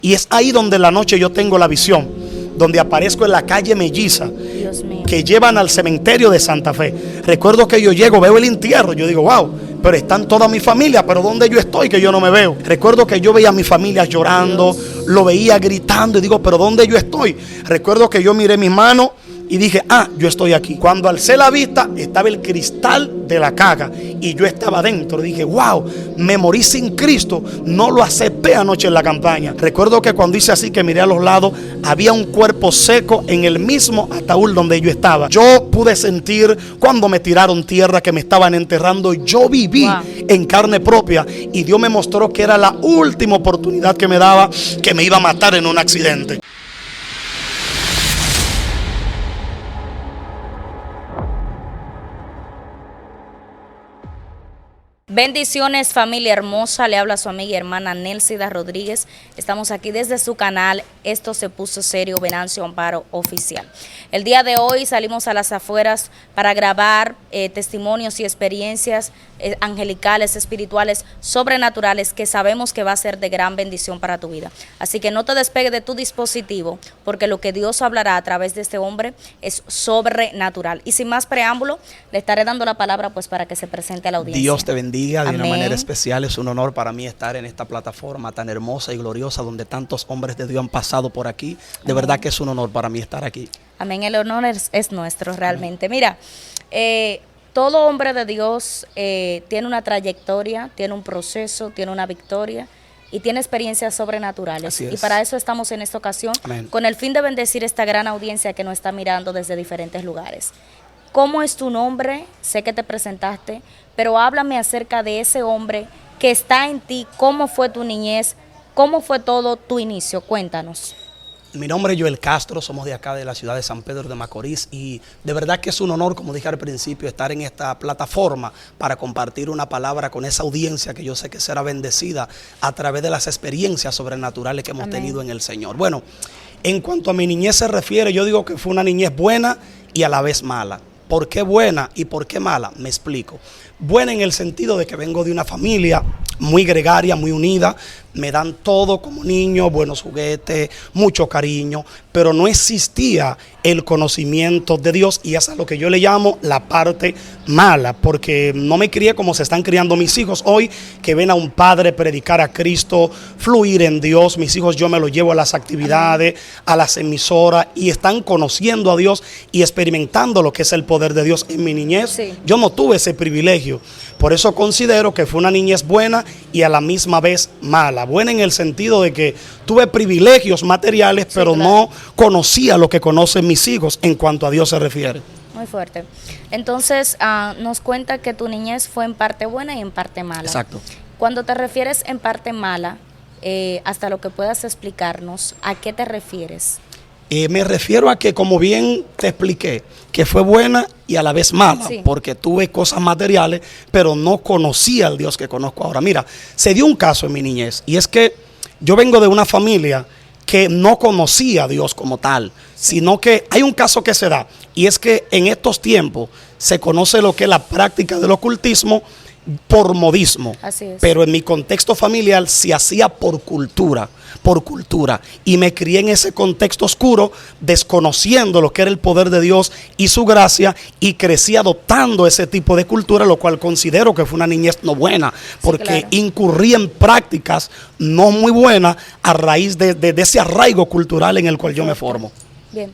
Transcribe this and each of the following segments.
Y es ahí donde en la noche yo tengo la visión, donde aparezco en la calle Melliza, que llevan al cementerio de Santa Fe. Recuerdo que yo llego, veo el entierro, yo digo, wow, pero están toda mi familia, pero ¿dónde yo estoy que yo no me veo? Recuerdo que yo veía a mi familia llorando, lo veía gritando y digo, pero ¿dónde yo estoy? Recuerdo que yo miré mis manos y dije, yo estoy aquí. Cuando alcé la vista, estaba el cristal de la caja y yo estaba dentro. Dije, wow, me morí sin Cristo. No lo acepté anoche en la campaña. Recuerdo que cuando hice así, que miré a los lados, había un cuerpo seco en el mismo ataúd donde yo estaba. Yo pude sentir cuando me tiraron tierra, que me estaban enterrando. Yo viví en carne propia y Dios me mostró que era la última oportunidad que me daba, que me iba a matar en un accidente. Bendiciones, familia hermosa, le habla su amiga y hermana Nelsida Rodríguez. Estamos aquí desde su canal Esto se puso serio, Venancio Amparo Oficial. El día de hoy salimos a las afueras para grabar testimonios y experiencias angelicales, espirituales, sobrenaturales, que sabemos que va a ser de gran bendición para tu vida. Así que no te despegues de tu dispositivo, porque lo que Dios hablará a través de este hombre es sobrenatural. Y sin más preámbulo, le estaré dando la palabra pues para que se presente a la audiencia. Dios te bendiga de Amén. una manera especial. Es un honor para mí estar en esta plataforma tan hermosa y gloriosa donde tantos hombres de Dios han pasado por aquí. De verdad que es un honor para mí estar aquí. Amén, el honor es nuestro realmente. Mira, todo hombre de Dios tiene una trayectoria, tiene un proceso, tiene una victoria y tiene experiencias sobrenaturales. Y para eso estamos en esta ocasión, Amén, con el fin de bendecir esta gran audiencia que nos está mirando desde diferentes lugares. ¿Cómo es tu nombre? Sé que te presentaste, pero háblame acerca de ese hombre que está en ti. ¿Cómo fue tu niñez? ¿Cómo fue todo tu inicio? Cuéntanos. Mi nombre es Joel Castro, somos de acá de la ciudad de San Pedro de Macorís y de verdad que es un honor, como dije al principio, estar en esta plataforma para compartir una palabra con esa audiencia que yo sé que será bendecida a través de las experiencias sobrenaturales que hemos Amén. tenido en el Señor. Bueno, en cuanto a mi niñez se refiere, yo digo que fue una niñez buena y a la vez mala. ¿Por qué buena y por qué mala? Me explico. Buena en el sentido de que vengo de una familia muy gregaria, muy unida. Me dan todo como niño, buenos juguetes, mucho cariño, pero no existía el conocimiento de Dios y esa es lo que yo le llamo la parte mala, porque no me crié como se están criando mis hijos hoy, que ven a un padre predicar a Cristo, fluir en Dios. Mis hijos yo me los llevo a las actividades, a las emisoras y están conociendo a Dios y experimentando lo que es el poder de Dios. En mi niñez yo no tuve ese privilegio, por eso considero que fue una niñez buena y a la misma vez mala. Buena en el sentido de que tuve privilegios materiales, pero no conocía lo que conocen mis hijos en cuanto a Dios se refiere. Muy fuerte. Entonces, nos cuenta que tu niñez fue en parte buena y en parte mala. Exacto. Cuando te refieres en parte mala, hasta lo que puedas explicarnos, ¿a qué te refieres? Me refiero a que, como bien te expliqué, que fue buena y a la vez mala, porque tuve cosas materiales, pero no conocía al Dios que conozco ahora. Mira, se dio un caso en mi niñez, y es que yo vengo de una familia que no conocía a Dios como tal, sino que hay un caso que se da, y es que en estos tiempos se conoce lo que es la práctica del ocultismo por modismo. Así es. Pero en mi contexto familiar se hacía por cultura, y me crié en ese contexto oscuro, desconociendo lo que era el poder de Dios y su gracia, y crecí adoptando ese tipo de cultura, lo cual considero que fue una niñez no buena, porque incurrí en prácticas no muy buenas a raíz de ese arraigo cultural en el cual yo me formo. Bien.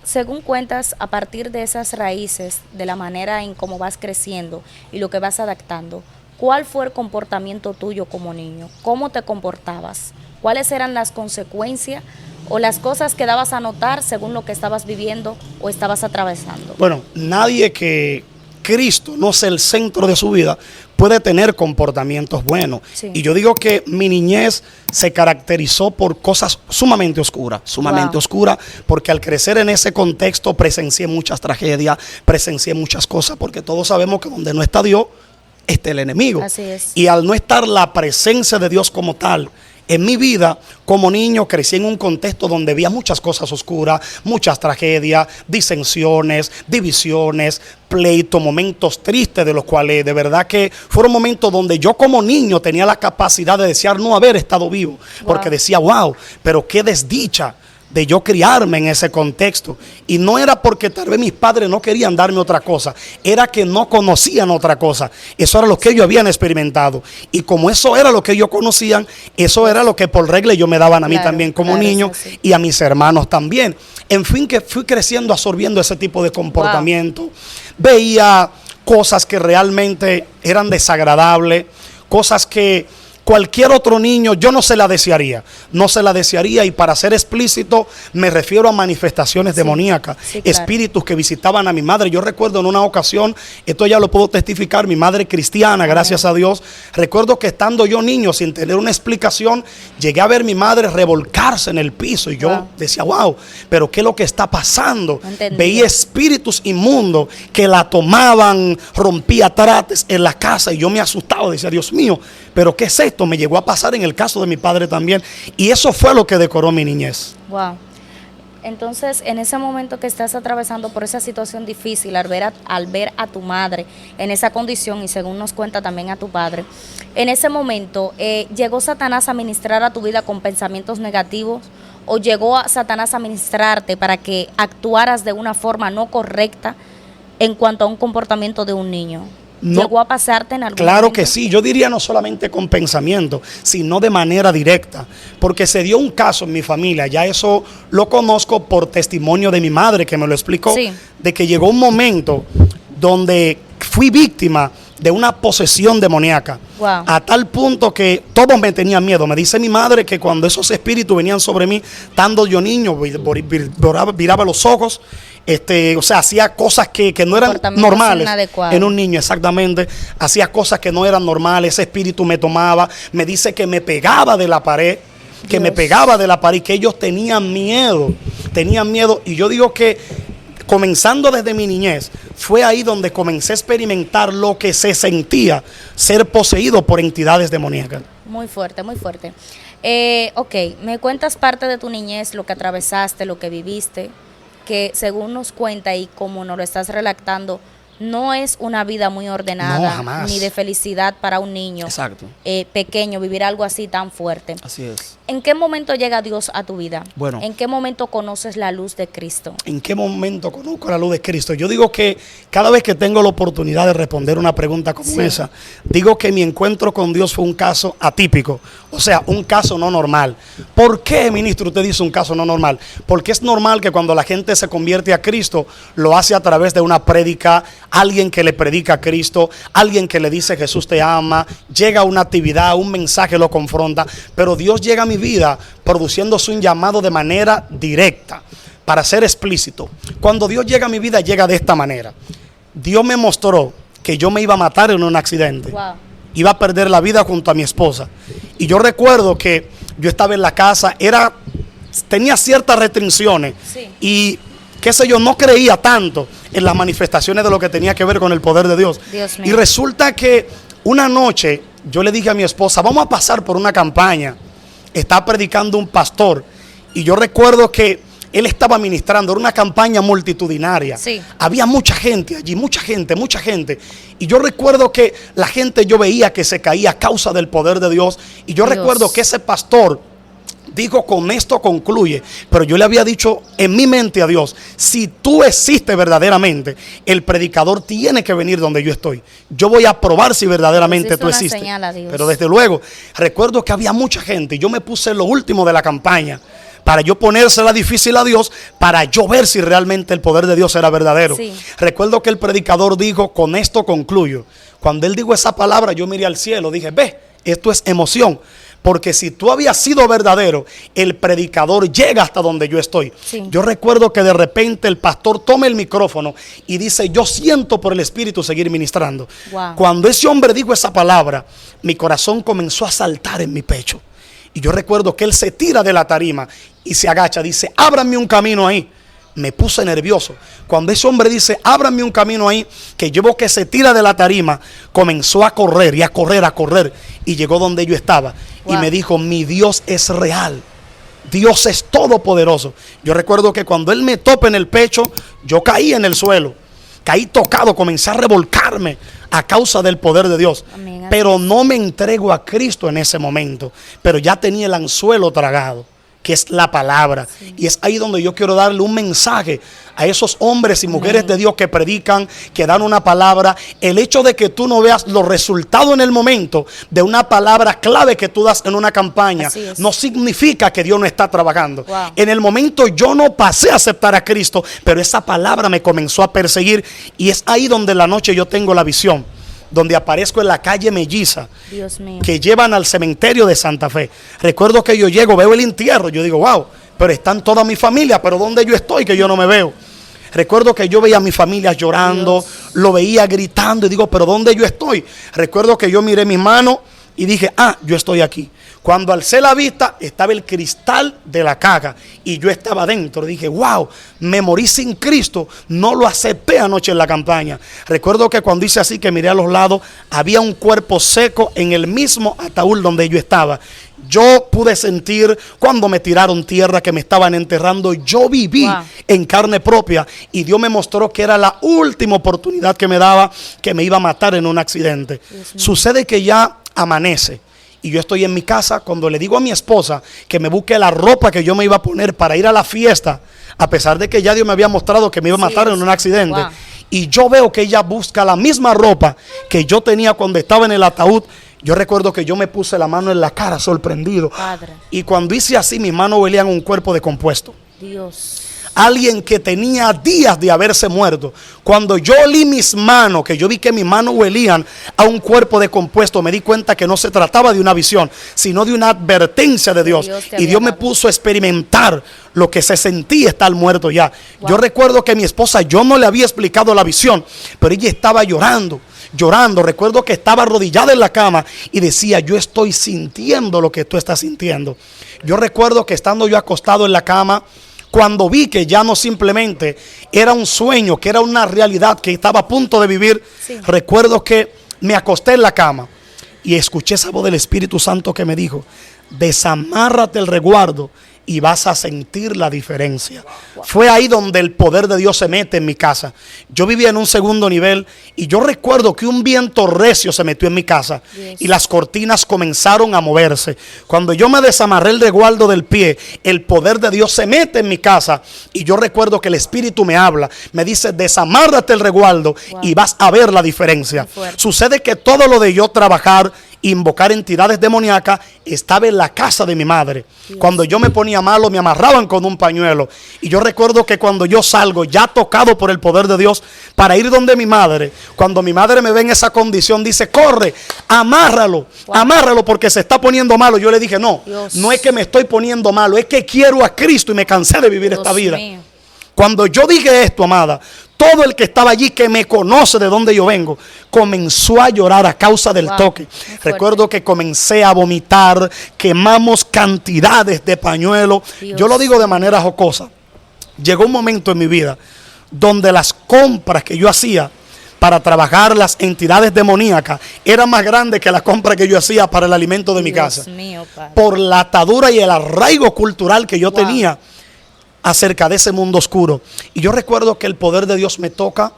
Según cuentas, a partir de esas raíces, de la manera en cómo vas creciendo y lo que vas adaptando, ¿cuál fue el comportamiento tuyo como niño? ¿Cómo te comportabas? ¿Cuáles eran las consecuencias o las cosas que dabas a notar según lo que estabas viviendo o estabas atravesando? Bueno, nadie que Cristo no sea el centro de su vida puede tener comportamientos buenos. Y yo digo que mi niñez se caracterizó por cosas sumamente oscuras, porque al crecer en ese contexto presencié muchas tragedias, presencié muchas cosas, porque todos sabemos que donde no está Dios, está el enemigo. Así es. Y al no estar la presencia de Dios como tal En mi vida como niño crecí en un contexto donde había muchas cosas oscuras, muchas tragedias, disensiones, divisiones, pleitos, momentos tristes, de los cuales de verdad que fueron momentos donde yo como niño tenía la capacidad de desear no haber estado vivo, porque decía, wow, pero qué desdicha de yo criarme en ese contexto. Y no era porque tal vez mis padres no querían darme otra cosa, era que no conocían otra cosa. Eso era lo que ellos habían experimentado. Y como eso era lo que ellos conocían, eso era lo que por regla ellos me daban a mí también como niño, y a mis hermanos también. En fin, que fui creciendo absorbiendo ese tipo de comportamiento. Veía cosas que realmente eran desagradables, cosas que cualquier otro niño yo no se la desearía, y para ser explícito me refiero a manifestaciones demoníacas, espíritus que visitaban a mi madre. Yo recuerdo en una ocasión, esto ya lo puedo testificar, mi madre cristiana, gracias a Dios, recuerdo que estando yo niño sin tener una explicación, llegué a ver a mi madre revolcarse en el piso y yo decía, wow, pero ¿qué es lo que está pasando? Veía espíritus inmundos que la tomaban, rompía trates en la casa y yo me asustaba, decía, Dios mío, pero ¿qué es esto? Me llegó a pasar en el caso de mi padre también. Y eso fue lo que decoró mi niñez. Wow. Entonces, en ese momento que estás atravesando por esa situación difícil, al ver a tu madre en esa condición, y según nos cuenta también a tu padre, en ese momento, ¿llegó Satanás a ministrar a tu vida con pensamientos negativos? ¿O llegó a Satanás a ministrarte para que actuaras de una forma no correcta en cuanto a un comportamiento de un niño? No, ¿llegó a pasarte en algún momento? Que sí, yo diría no solamente con pensamiento, sino de manera directa, porque se dio un caso en mi familia, ya eso lo conozco por testimonio de mi madre que me lo explicó, de que llegó un momento donde fui víctima de una posesión demoníaca, a tal punto que todos me tenían miedo. Me dice mi madre que cuando esos espíritus venían sobre mí, estando yo niño, viraba los ojos, o sea, hacía cosas que no eran normales en un niño, exactamente. Hacía cosas que no eran normales. Ese espíritu me tomaba, me dice que me pegaba de la pared, y que ellos tenían miedo. Y yo digo que comenzando desde mi niñez, fue ahí donde comencé a experimentar lo que se sentía ser poseído por entidades demoníacas. Muy fuerte, muy fuerte. Ok, me cuentas parte de tu niñez, lo que atravesaste, lo que viviste, que según nos cuenta y como nos lo estás relatando, no es una vida muy ordenada, ni de felicidad para un niño pequeño, vivir algo así tan fuerte. Así es. ¿En qué momento llega Dios a tu vida? Bueno, ¿en qué momento conoces la luz de Cristo? ¿En qué momento conozco la luz de Cristo? Yo digo que cada vez que tengo la oportunidad de responder una pregunta como esa, digo que mi encuentro con Dios fue un caso atípico, o sea, un caso no normal. ¿Por qué, ministro, usted dice un caso no normal? Porque es normal que cuando la gente se convierte a Cristo, lo hace a través de una prédica, alguien que le predica a Cristo, alguien que le dice Jesús te ama, llega a una actividad, un mensaje lo confronta, pero Dios llega a mi vida produciéndose un llamado de manera directa. Para ser explícito, cuando Dios llega a mi vida, llega de esta manera. Dios me mostró que yo me iba a matar en un accidente. Iba a perder la vida junto a mi esposa. Y yo recuerdo que yo estaba en la casa, tenía ciertas restricciones y qué sé yo, no creía tanto en las manifestaciones de lo que tenía que ver con el poder de Dios. Y resulta que una noche yo le dije a mi esposa, vamos a pasar por una campaña. Está predicando un pastor y yo recuerdo que él estaba ministrando, era una campaña multitudinaria. Había mucha gente allí, mucha gente. Y yo recuerdo que la gente yo veía que se caía a causa del poder de Dios. Y yo recuerdo que ese pastor dijo, con esto concluye. Pero yo le había dicho en mi mente a Dios, si tú existes verdaderamente, el predicador tiene que venir donde yo estoy. Yo voy a probar si verdaderamente tú existes. Pero desde luego, recuerdo que había mucha gente y yo me puse lo último de la campaña para yo ponérsela difícil a Dios, para yo ver si realmente el poder de Dios era verdadero. Recuerdo que el predicador dijo, con esto concluyo. Cuando él dijo esa palabra, yo miré al cielo, dije, ve, esto es emoción. Porque si tú habías sido verdadero, el predicador llega hasta donde yo estoy. Yo recuerdo que de repente el pastor toma el micrófono y dice, yo siento por el Espíritu seguir ministrando. Cuando ese hombre dijo esa palabra, mi corazón comenzó a saltar en mi pecho. Y yo recuerdo que él se tira de la tarima y se agacha, dice, ábranme un camino ahí. Me puse nervioso. Cuando ese hombre dice, ábranme un camino ahí, que yo veo que se tira de la tarima, comenzó a correr y a correr, y llegó donde yo estaba. y me dijo, mi Dios es real. Dios es todopoderoso. Yo recuerdo que cuando Él me topa en el pecho, yo caí en el suelo. Caí tocado, comencé a revolcarme a causa del poder de Dios. Amén. Pero no me entrego a Cristo en ese momento. Pero ya tenía el anzuelo tragado, que es la palabra. Sí. Y es ahí donde yo quiero darle un mensaje a esos hombres y mujeres Amén. De Dios que predican, que dan una palabra. El hecho de que tú no veas los resultados en el momento de una palabra clave que tú das en una campaña, no significa que Dios no está trabajando. Wow. En el momento yo no pasé a aceptar a Cristo, pero esa palabra me comenzó a perseguir. Y es ahí donde en la noche yo tengo la visión, donde aparezco en la calle Melliza, que llevan al cementerio de Santa Fe. Recuerdo que yo llego, veo el entierro, yo digo, wow, pero están toda mi familia, pero ¿dónde yo estoy que yo no me veo? Recuerdo que yo veía a mi familia llorando, lo veía gritando y digo, pero ¿dónde yo estoy? Recuerdo que yo miré mis manos y dije, yo estoy aquí. Cuando alcé la vista, estaba el cristal de la caja y yo estaba dentro. Dije, wow, me morí sin Cristo. No lo acepté anoche en la campaña. Recuerdo que cuando hice así, que miré a los lados, había un cuerpo seco en el mismo ataúd donde yo estaba. Yo pude sentir cuando me tiraron tierra, que me estaban enterrando. Yo viví en carne propia y Dios me mostró que era la última oportunidad que me daba, que me iba a matar en un accidente. Sucede que ya amanece. Y yo estoy en mi casa cuando le digo a mi esposa que me busque la ropa que yo me iba a poner para ir a la fiesta, a pesar de que ya Dios me había mostrado que me iba a matar en un accidente. Y yo veo que ella busca la misma ropa que yo tenía cuando estaba en el ataúd. Yo recuerdo que yo me puse la mano en la cara sorprendido. Padre. Y cuando hice así, mis manos olían un cuerpo decompuesto. Dios. Alguien que tenía días de haberse muerto. Cuando yo olí mis manos, que yo vi que mis manos huelían a un cuerpo decompuesto, me di cuenta que no se trataba de una visión, sino de una advertencia de Dios. Y Dios me puso a experimentar lo que se sentía estar muerto ya. Yo recuerdo que a mi esposa, yo no le había explicado la visión, pero ella estaba llorando. Recuerdo que estaba arrodillada en la cama y decía, yo estoy sintiendo lo que tú estás sintiendo. Yo recuerdo que estando yo acostado en la cama, cuando vi que ya no simplemente era un sueño, que era una realidad que estaba a punto de vivir, recuerdo que me acosté en la cama y escuché esa voz del Espíritu Santo que me dijo, desamárrate el resguardo y vas a sentir la diferencia. Fue ahí donde el poder de Dios se mete en mi casa. Yo vivía en un segundo nivel y yo recuerdo que un viento recio se metió en mi casa y las cortinas comenzaron a moverse. Cuando yo me desamarré el resguardo del pie, el poder de Dios se mete en mi casa y yo recuerdo que el Espíritu me habla, me dice, desamárrate el resguardo y vas a ver la diferencia. Sucede que todo lo de yo trabajar, invocar entidades demoníacas, estaba en la casa de mi madre. Cuando yo me ponía malo, me amarraban con un pañuelo. Y yo recuerdo que cuando yo salgo, ya tocado por el poder de Dios, para ir donde mi madre, cuando mi madre me ve en esa condición, dice, corre, amárralo, amárralo porque se está poniendo malo. Yo le dije, no, no es que me estoy poniendo malo, es que quiero a Cristo y me cansé de vivir esta vida. Cuando yo dije esto, amada, todo el que estaba allí, que me conoce de dónde yo vengo, comenzó a llorar a causa del toque. Recuerdo que comencé a vomitar, quemamos cantidades de pañuelos. Yo lo digo de manera jocosa. Llegó un momento en mi vida donde las compras que yo hacía para trabajar las entidades demoníacas eran más grandes que las compras que yo hacía para el alimento de mi casa. Por la atadura y el arraigo cultural que yo tenía acerca de ese mundo oscuro. Y yo recuerdo que el poder de Dios me toca.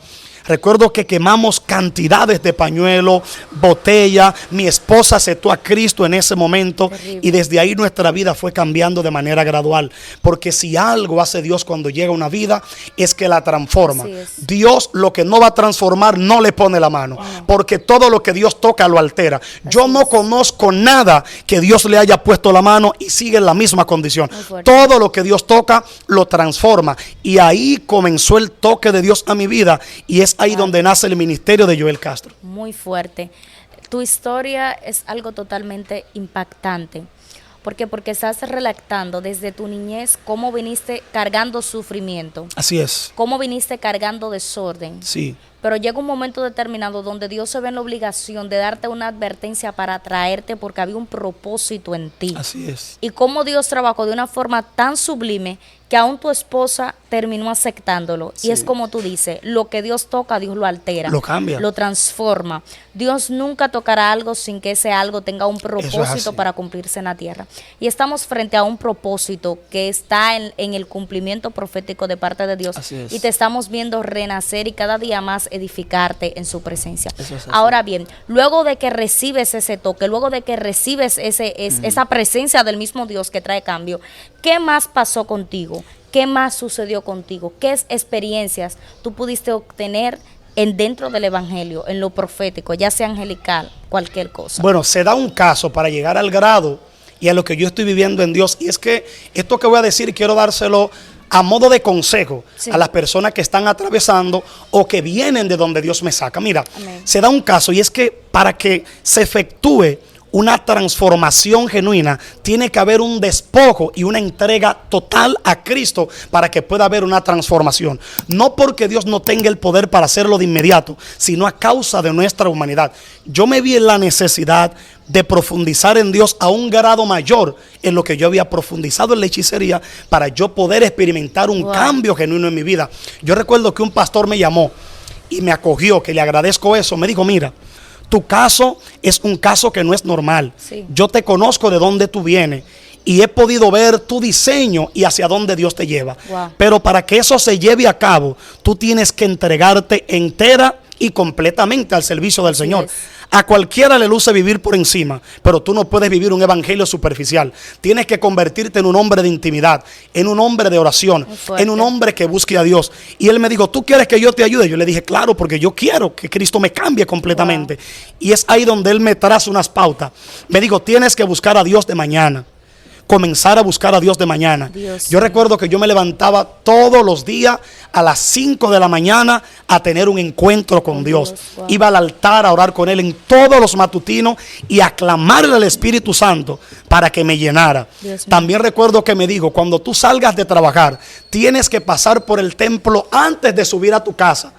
Recuerdo que quemamos cantidades de pañuelos, botella. Mi esposa aceptó a Cristo en ese momento. Terrible. Y desde ahí nuestra vida fue cambiando de manera gradual. Porque si algo hace Dios cuando llega una vida, es que la transforma. Dios lo que no va a transformar no le pone la mano. Porque todo lo que Dios toca lo altera. Yo no conozco nada que Dios le haya puesto la mano y sigue en la misma condición. Todo lo que Dios toca lo transforma. Y ahí comenzó el toque de Dios a mi vida. Y es ahí donde nace el ministerio de Joel Castro. Muy fuerte. Tu historia es algo totalmente impactante. ¿Por qué? Porque estás relatando desde tu niñez cómo viniste cargando sufrimiento. Así es. Cómo viniste cargando desorden. Sí. pero llega un momento determinado donde Dios se ve en la obligación de darte una advertencia para atraerte porque había un propósito en ti. Así es. Y cómo Dios trabajó de una forma tan sublime que aún tu esposa terminó aceptándolo. Sí. Y es como tú dices, lo que Dios toca, Dios lo altera. Lo cambia. Lo transforma. Dios nunca tocará algo sin que ese algo tenga un Eso propósito es así. para cumplirse en la tierra. Y estamos frente a un propósito que está en el cumplimiento profético de parte de Dios. Así es. Y te estamos viendo renacer y cada día más edificarte en su presencia. Eso es así. Ahora bien, luego de que recibes ese toque, luego de que recibes esa presencia del mismo Dios que trae cambio, ¿qué más pasó contigo? ¿Qué más sucedió contigo? ¿Qué experiencias tú pudiste obtener dentro del evangelio, en lo profético, ya sea angelical, cualquier cosa? Bueno, se da un caso para llegar al grado y a lo que yo estoy viviendo en Dios. Y es que esto que voy a decir quiero dárselo a modo de consejo Sí. a las personas que están atravesando o que vienen de donde Dios me saca. Mira, Amén. se da un caso y es que para que se efectúe una transformación genuina, tiene que haber un despojo y una entrega total a Cristo para que pueda haber una transformación. No porque Dios no tenga el poder para hacerlo de inmediato, sino a causa de nuestra humanidad. Yo me vi en la necesidad de profundizar en Dios a un grado mayor en lo que yo había profundizado en la hechicería para yo poder experimentar un Wow. cambio genuino en mi vida. Yo recuerdo que un pastor me llamó y me acogió, que le agradezco eso. Me dijo, mira, tu caso es un caso que no es normal. Sí. Yo te conozco de dónde tú vienes y he podido ver tu diseño y hacia dónde Dios te lleva. Wow. Pero para que eso se lleve a cabo, tú tienes que entregarte entera y completamente al servicio del Así Señor. es. A cualquiera le luce vivir por encima, pero tú no puedes vivir un evangelio superficial. Tienes que convertirte en un hombre de intimidad, en un hombre de oración, Muy fuerte. en un hombre que busque a Dios. Y él me dijo, ¿tú quieres que yo te ayude? Yo le dije, claro, porque yo quiero que Cristo me cambie completamente. Wow. Y es ahí donde él me traza unas pautas. Me dijo, tienes que buscar a Dios de mañana. Comenzar a buscar a Dios de mañana. Dios Yo mío. recuerdo que yo me levantaba todos los días a las 5 de la mañana a tener un encuentro con Dios. Wow. Iba al altar a orar con Él en todos los matutinos y a clamarle al Espíritu Santo para que me llenara. Dios mío. También recuerdo que me dijo, cuando tú salgas de trabajar, tienes que pasar por el templo antes de subir a tu casa,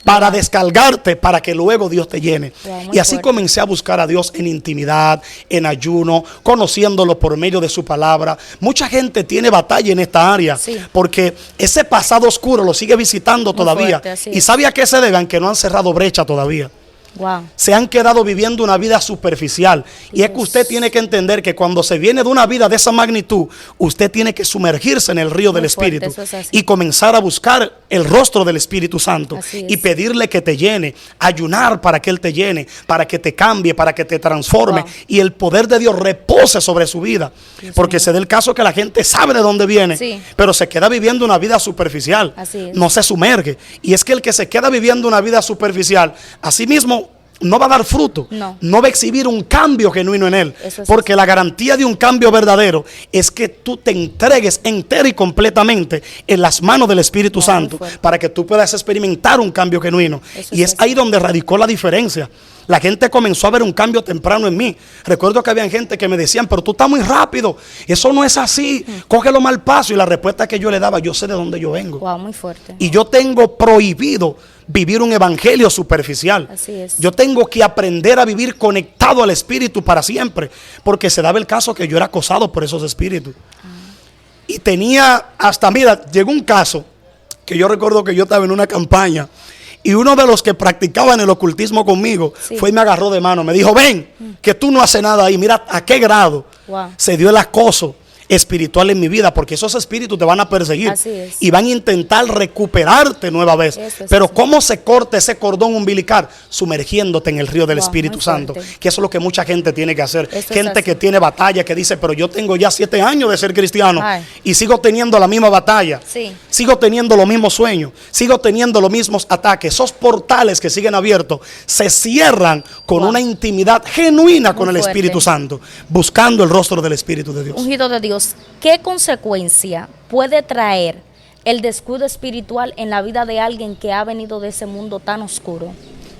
para descargarte, para que luego Dios te llene. Wow, muy Y así fuerte. comencé a buscar a Dios en intimidad, en ayuno, conociéndolo por medio de su palabra. Mucha gente tiene batalla en esta área, Sí. porque ese pasado oscuro lo sigue visitando Muy todavía. fuerte, así ¿Y es. sabe a qué se debe? Que no han cerrado brecha todavía. Wow. Se han quedado viviendo una vida superficial. Y es que Dios. usted tiene que entender que cuando se viene de una vida de esa magnitud, usted tiene que sumergirse en el río Muy del fuerte, Espíritu eso es así. y comenzar a buscar el rostro del Espíritu Santo Así y es. pedirle que te llene, ayunar para que Él te llene, para que te cambie, para que te transforme Wow. y el poder de Dios repose sobre su vida. Dios Porque mío. se da el caso que la gente sabe de dónde viene, Sí. pero se queda viviendo una vida superficial. Así es. No se sumerge. Y es que el que se queda viviendo una vida superficial, así mismo no va a dar fruto, No. va a exhibir un cambio genuino en él, Eso es porque la garantía de un cambio verdadero es que tú te entregues entera y completamente en las manos del Espíritu Wow, Santo muy fuerte. para que tú puedas experimentar un cambio genuino. Eso Y es es ahí donde radicó la diferencia. La gente comenzó a ver un cambio temprano en mí. Recuerdo que había gente que me decían, pero tú estás muy rápido, eso no es así, cógelo mal paso. Y la respuesta que yo le daba, yo sé de dónde yo vengo. Wow, muy fuerte. Y yo tengo prohibido vivir un evangelio superficial. Así es. Yo tengo que aprender a vivir conectado al Espíritu para siempre. Porque se daba el caso que yo era acosado por esos espíritus. Y tenía hasta, mira, llegó un caso que yo recuerdo que yo estaba en una campaña. Y uno de los que practicaban el ocultismo conmigo Sí. fue y me agarró de mano. Me dijo, ven, que tú no haces nada ahí. Mira a qué grado Wow. se dio el acoso espiritual en mi vida, porque esos espíritus te van a perseguir Así es. y van a intentar recuperarte nueva vez. Eso es Pero así. ¿cómo se corta ese cordón umbilical? Sumergiéndote en el río del Wow, Espíritu muy Santo, fuerte. que eso es lo que mucha gente tiene que hacer. Eso es Gente así. que tiene batalla, que dice, pero yo tengo ya 7 años de ser cristiano Ay. y sigo teniendo la misma batalla, Sí. sigo teniendo los mismos sueños, sigo teniendo los mismos ataques. Esos portales que siguen abiertos se cierran con Wow. una intimidad genuina con Muy el fuerte. Espíritu Santo, buscando el rostro del Espíritu de Dios. Ungido de Dios, ¿qué consecuencia puede traer el descuido espiritual en la vida de alguien que ha venido de ese mundo tan oscuro?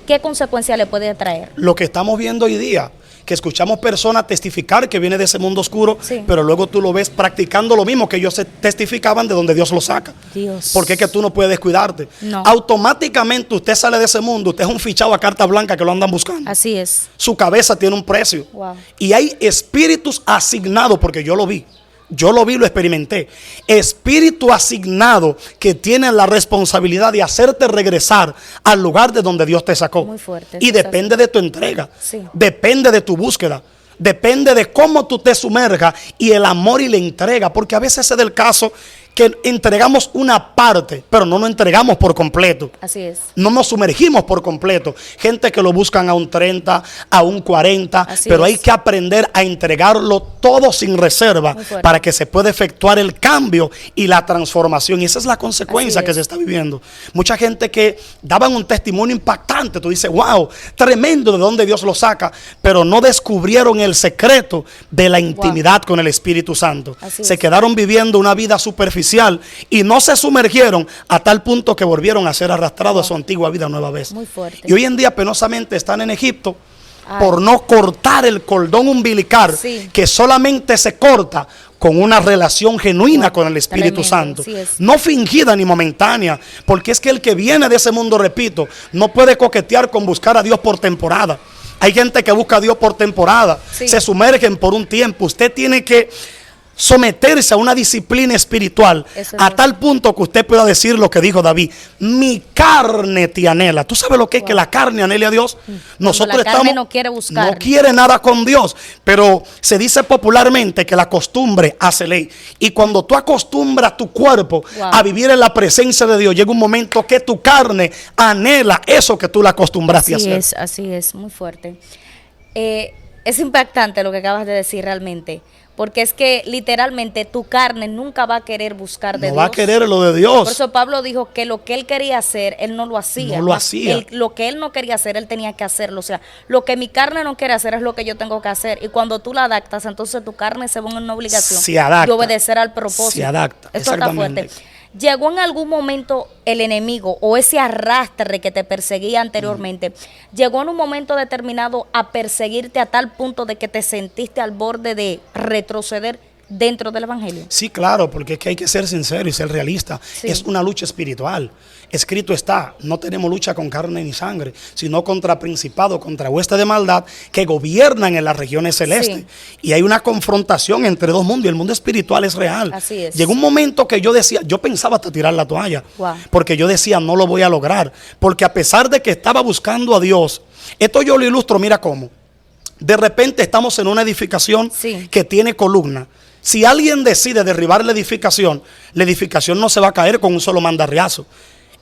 ¿Qué consecuencia le puede traer? Lo que estamos viendo hoy día, que escuchamos personas testificar que viene de ese mundo oscuro, Sí. pero luego tú lo ves practicando lo mismo que ellos testificaban de donde Dios lo saca. Dios. Porque es que tú no puedes descuidarte. No. Automáticamente usted sale de ese mundo, usted es un fichado a carta blanca que lo andan buscando. Así es. Su cabeza tiene un precio. Wow. Y hay espíritus asignados, porque yo lo vi. Yo lo vi, lo experimenté. Espíritu asignado que tienen la responsabilidad de hacerte regresar al lugar de donde Dios te sacó. Muy fuerte, Y eso es depende de tu entrega. Sí. Depende de tu búsqueda. Depende de cómo tú te sumergas y el amor y la entrega. Porque a veces es del caso que entregamos una parte, pero no nos entregamos por completo. Así es. No nos sumergimos por completo. Gente que lo buscan a un 30, a un 40, Así pero es. hay que aprender a entregarlo todo sin reserva Muy fuerte. para que se pueda efectuar el cambio y la transformación. Y esa es la consecuencia Así que es. se está viviendo. Mucha gente que daban un testimonio impactante. Tú dices, wow, tremendo de dónde Dios lo saca, pero no descubrieron el secreto de la intimidad con el Espíritu Santo. Así Se es. quedaron viviendo una vida superficial y no se sumergieron a tal punto que volvieron a ser arrastrados a su antigua vida nueva vez. Muy fuerte. Y hoy en día penosamente están en Egipto Ay. por no cortar el cordón umbilical, Sí. que solamente se corta con una relación genuina Wow, con el Espíritu tremendo, Santo, así es. no fingida ni momentánea, porque es que el que viene de ese mundo, repito, no puede coquetear con buscar a Dios por temporada. Hay gente que busca a Dios por temporada, Sí. se sumergen por un tiempo. Usted tiene que someterse a una disciplina espiritual Eso es a verdad. tal punto que usted pueda decir lo que dijo David: mi carne te anhela. ¿Tú sabes lo que es que la carne anhele a Dios? Nosotros la carne estamos, no quiere buscar. no quiere nada con Dios, pero se dice popularmente que la costumbre hace ley. Y cuando tú acostumbras tu cuerpo Wow. a vivir en la presencia de Dios, llega un momento que tu carne anhela eso que tú la acostumbraste a hacer. Así es, muy fuerte. Es impactante lo que acabas de decir realmente, porque es que literalmente tu carne nunca va a querer buscar de No Dios. va a querer lo de Por Dios. eso Pablo dijo que lo que él quería hacer, él no lo hacía. No lo hacía. Lo que él no quería hacer, él tenía que hacerlo. O sea, lo que mi carne no quiere hacer es lo que yo tengo que hacer. Y cuando tú la adaptas, entonces tu carne se pone en una obligación Se adapta. de obedecer al propósito. Se adapta, Esto está exactamente. fuerte. ¿Llegó en algún momento el enemigo o ese arrastre que te perseguía anteriormente, llegó en un momento determinado a perseguirte a tal punto de que te sentiste al borde de retroceder dentro del evangelio? Sí, claro, porque es que hay que ser sincero y ser realista. Sí. Es una lucha espiritual. Escrito está, no tenemos lucha con carne ni sangre, sino contra principados, contra huestes de maldad que gobiernan en las regiones celestes. Sí. Y hay una confrontación entre dos mundos y el mundo espiritual es real. Así es. Llegó un momento que yo decía, yo pensaba hasta tirar la toalla, Wow. porque yo decía, no lo voy a lograr. Porque a pesar de que estaba buscando a Dios, esto yo lo ilustro, mira cómo. De repente estamos en una edificación Sí. que tiene columna. Si alguien decide derribar la edificación no se va a caer con un solo mandarriazo.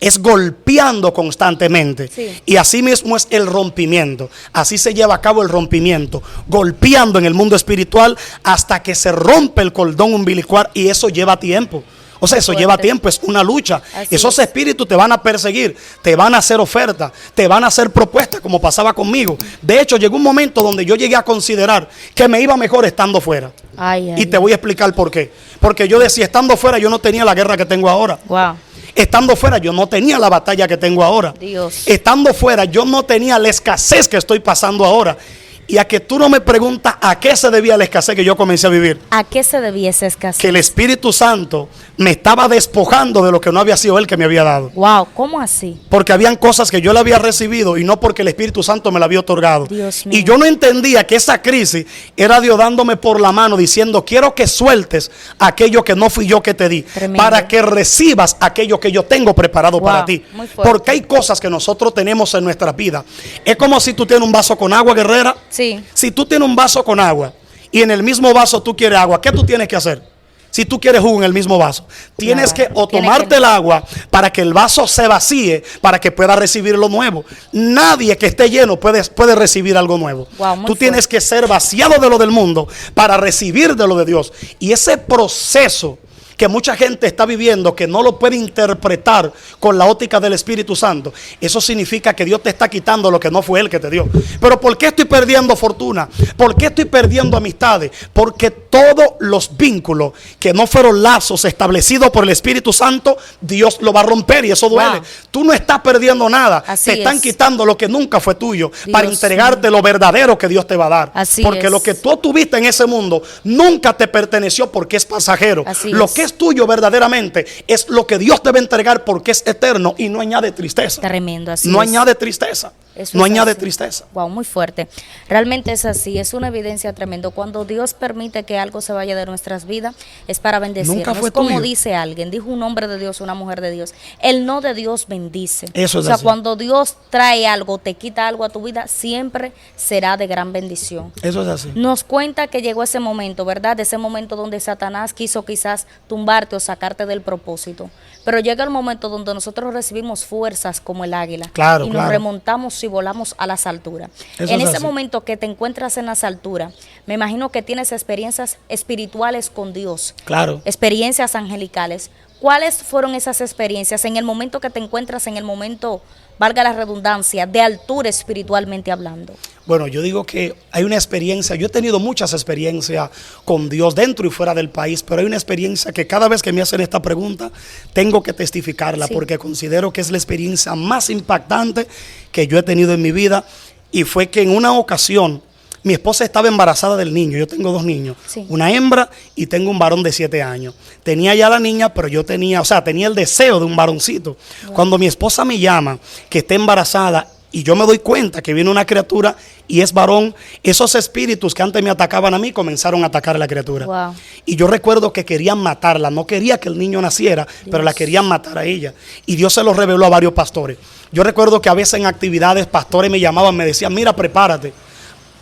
Es golpeando constantemente. Sí. Y así mismo es el rompimiento. Así se lleva a cabo el rompimiento. Golpeando en el mundo espiritual hasta que se rompe el cordón umbilical, y eso lleva tiempo. O sea, eso Fuerte. lleva tiempo, es una lucha. Así Esos es. espíritus te van a perseguir, te van a hacer ofertas, te van a hacer propuestas, como pasaba conmigo. De hecho, llegó un momento donde yo llegué a considerar que me iba mejor estando fuera. Ay, ay, Y te voy a explicar por qué. Porque yo decía, estando fuera yo no tenía la guerra que tengo ahora. Wow. Estando fuera yo no tenía la batalla que tengo ahora. Dios. Estando fuera yo no tenía la escasez que estoy pasando ahora. Y a que tú no me preguntas a qué se debía la escasez que yo comencé a vivir. ¿A qué se debía esa escasez? Que el Espíritu Santo me estaba despojando de lo que no había sido Él que me había dado. Wow, ¿cómo así? Porque habían cosas que yo le había recibido y no porque el Espíritu Santo me la había otorgado. Dios mío. Y yo no entendía que esa crisis era Dios dándome por la mano diciendo, quiero que sueltes aquello que no fui yo que te di, Tremendo. para que recibas aquello que yo tengo preparado Wow, para ti. muy fuerte. Porque hay cosas que nosotros tenemos en nuestra vida. Es como si tú tienes un vaso con agua, guerrera. Sí. Si tú tienes un vaso con agua y en el mismo vaso tú quieres agua, ¿qué tú tienes que hacer? Si tú quieres jugo en el mismo vaso, tienes Nada. que o Tienes tomarte que- el agua para que el vaso se vacíe, para que pueda recibir lo nuevo. Nadie que esté lleno puede recibir algo nuevo. Wow, muy Tú tienes que ser vaciado de lo del mundo para recibir de lo de Dios. Y ese proceso que mucha gente está viviendo, que no lo puede interpretar con la óptica del Espíritu Santo, eso significa que Dios te está quitando lo que no fue Él que te dio. Pero ¿por qué estoy perdiendo fortuna? ¿Por qué estoy perdiendo amistades? Porque todos los vínculos que no fueron lazos establecidos por el Espíritu Santo, Dios lo va a romper y eso duele. Wow. Tú no estás perdiendo nada. Así te están es. quitando lo que nunca fue tuyo para Dios entregarte lo verdadero que Dios te va a dar. Así porque es. lo que tú tuviste en ese mundo nunca te perteneció porque es pasajero. Así Lo es. que es tuyo verdaderamente es lo que Dios te va a entregar porque es eterno y no añade tristeza. Tremendo, así No es. añade tristeza. Eso No es añade así. tristeza. Wow, muy fuerte. Realmente es así, es una evidencia tremenda. Cuando Dios permite que algo se vaya de nuestras vidas, es para bendecirnos. Nunca fue como tuyo. dice alguien, dijo un hombre de Dios, una mujer de Dios. El no de Dios bendice. Eso es o sea, así. cuando Dios trae algo, te quita algo a tu vida, siempre será de gran bendición. Eso es así. Nos cuenta que llegó ese momento, ¿verdad? Ese momento donde Satanás quiso quizás tumbarte o sacarte del propósito. Pero llega el momento donde nosotros recibimos fuerzas como el águila. Claro, y nos claro. remontamos y volamos a las alturas. Eso En es ese así. momento que te encuentras en las alturas, me imagino que tienes experiencias espirituales con Dios. Claro. Experiencias angelicales. ¿Cuáles fueron esas experiencias en el momento que te encuentras, en el momento, valga la redundancia, de altura espiritualmente hablando? Bueno, yo digo que hay una experiencia, yo he tenido muchas experiencias con Dios dentro y fuera del país, pero hay una experiencia que cada vez que me hacen esta pregunta tengo que testificarla Sí. porque considero que es la experiencia más impactante que yo he tenido en mi vida y fue que en una ocasión mi esposa estaba embarazada del niño, yo tengo 2 niños, Sí. una hembra y tengo un varón de 7 años. Tenía ya la niña, pero yo tenía el deseo de un varoncito. Cuando mi esposa me llama que está embarazada y yo me doy cuenta que viene una criatura y es varón, esos espíritus que antes me atacaban a mí comenzaron a atacar a la criatura. Wow. Y yo recuerdo que querían matarla, no quería que el niño naciera, pero la querían matar a ella. Y Dios se lo reveló a varios pastores. Yo recuerdo que a veces en actividades pastores me llamaban, me decían, mira, prepárate.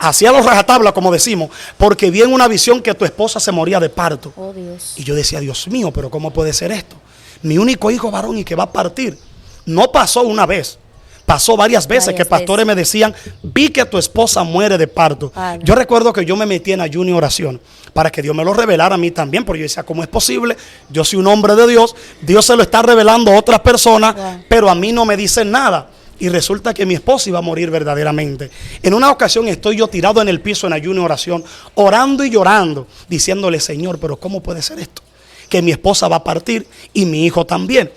Hacía los rajatabla, como decimos, porque vi en una visión que tu esposa se moría de parto. Oh, Dios. Y yo decía, Dios mío, pero ¿cómo puede ser esto? Mi único hijo varón y que va a partir. No pasó una vez, pasó varias veces Varias que pastores me decían, vi que tu esposa muere de parto. Padre. Yo recuerdo que yo me metí en ayuno y oración para que Dios me lo revelara a mí también, porque yo decía, ¿cómo es posible? Yo soy un hombre de Dios, Dios se lo está revelando a otras personas, Wow. pero a mí no me dicen nada. Y resulta que mi esposa iba a morir verdaderamente. En una ocasión estoy yo tirado en el piso en ayuno y oración, orando y llorando, diciéndole, Señor, pero ¿cómo puede ser esto? Que mi esposa va a partir y mi hijo también.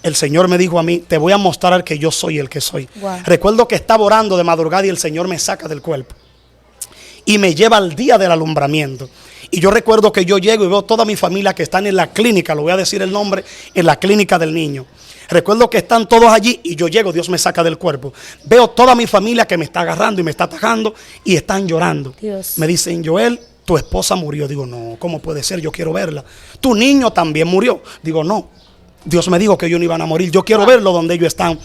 El Señor me dijo a mí, te voy a mostrar que yo soy el que soy. Wow. Recuerdo que estaba orando de madrugada y el Señor me saca del cuerpo y me lleva al día del alumbramiento. Y yo recuerdo que yo llego y veo toda mi familia que están en la clínica, lo voy a decir el nombre, en la clínica del niño. Recuerdo que están todos allí y yo llego, Dios me saca del cuerpo. Veo toda mi familia que me está agarrando y me está atajando y están llorando. Dios. Me dicen, Joel, tu esposa murió. Digo, no, ¿cómo puede ser? Yo quiero verla. Tu niño también murió. Digo, no. Dios me dijo que ellos no iban a morir. Yo quiero verlo donde ellos están.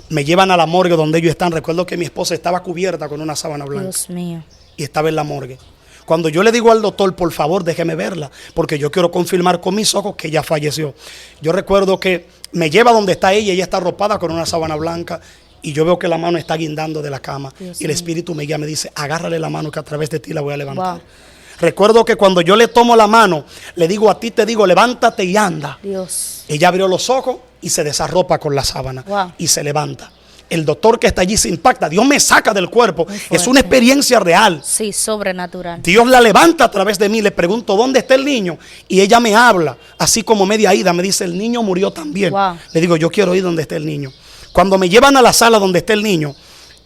Me llevan a la morgue donde ellos están. Recuerdo que mi esposa estaba cubierta con una sábana blanca Dios mío. y estaba en la morgue. Cuando yo le digo al doctor, por favor, déjeme verla, porque yo quiero confirmar con mis ojos que ella falleció. Yo recuerdo que me lleva donde está ella está arropada con una sábana blanca y yo veo que la mano está guindando de la cama. Dios y el mío. Espíritu me guía, me dice, agárrale la mano que a través de ti la voy a levantar. Wow. Recuerdo que cuando yo le tomo la mano, le digo a ti, te digo, levántate y anda. Dios. Ella abrió los ojos y se desarropa con la sábana Wow. y se levanta. El doctor que está allí se impacta. Dios me saca del cuerpo. Muy Es fuerte. una experiencia real. Sí, sobrenatural. Dios la levanta a través de mí. Le pregunto, ¿dónde está el niño? Y ella me habla, así como media ida. Me dice, el niño murió también. Wow. Le digo, yo quiero ir donde esté el niño. Cuando me llevan a la sala donde esté el niño,